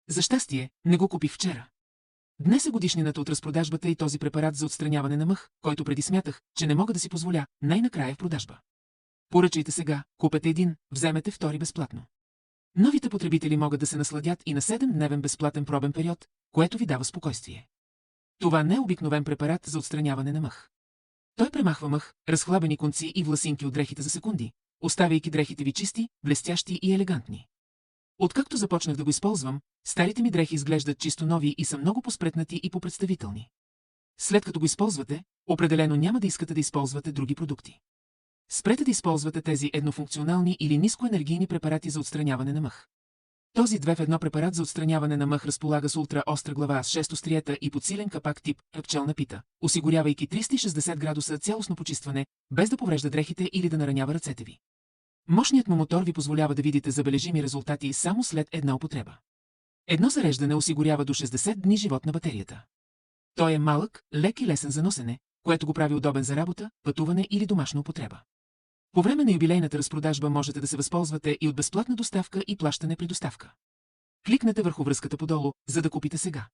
За щастие, не го купих вчера. Днес е годишнината от разпродажбата и този препарат за отстраняване на мъх, който преди смятах, че не мога да си позволя, най-накрая в продажба. Поръчайте сега, купете един, вземете втори безплатно. Новите потребители могат да се насладят и на 7-дневен безплатен пробен период, което ви дава спокойствие. Това не е обикновен препарат за отстраняване на мъх. Той премахва мъх, разхлабени конци и власинки от дрехите за секунди, оставяйки дрехите ви чисти, блестящи и елегантни. Откакто започнах да го използвам, старите ми дрехи изглеждат чисто нови и са много поспретнати и попредставителни. След като го използвате, определено няма да искате да използвате други продукти. Спрете да използвате тези еднофункционални или нискоенергийни препарати за отстраняване на мъх. Този 2 в 1 препарат за отстраняване на мъх разполага с ултра-остра глава с 6 остриета и подсилен капак тип пчелна пита, осигурявайки 360 градуса цялостно почистване, без да поврежда дрехите или да наранява ръцете ви. Мощният му мотор ви позволява да видите забележими резултати само след една употреба. Едно зареждане осигурява до 60 дни живот на батерията. Той е малък, лек и лесен за носене, което го прави удобен за работа, пътуване или домашна употреба. По време на юбилейната разпродажба можете да се възползвате и от безплатна доставка и плащане при доставка. Кликнете върху връзката подолу, за да купите сега.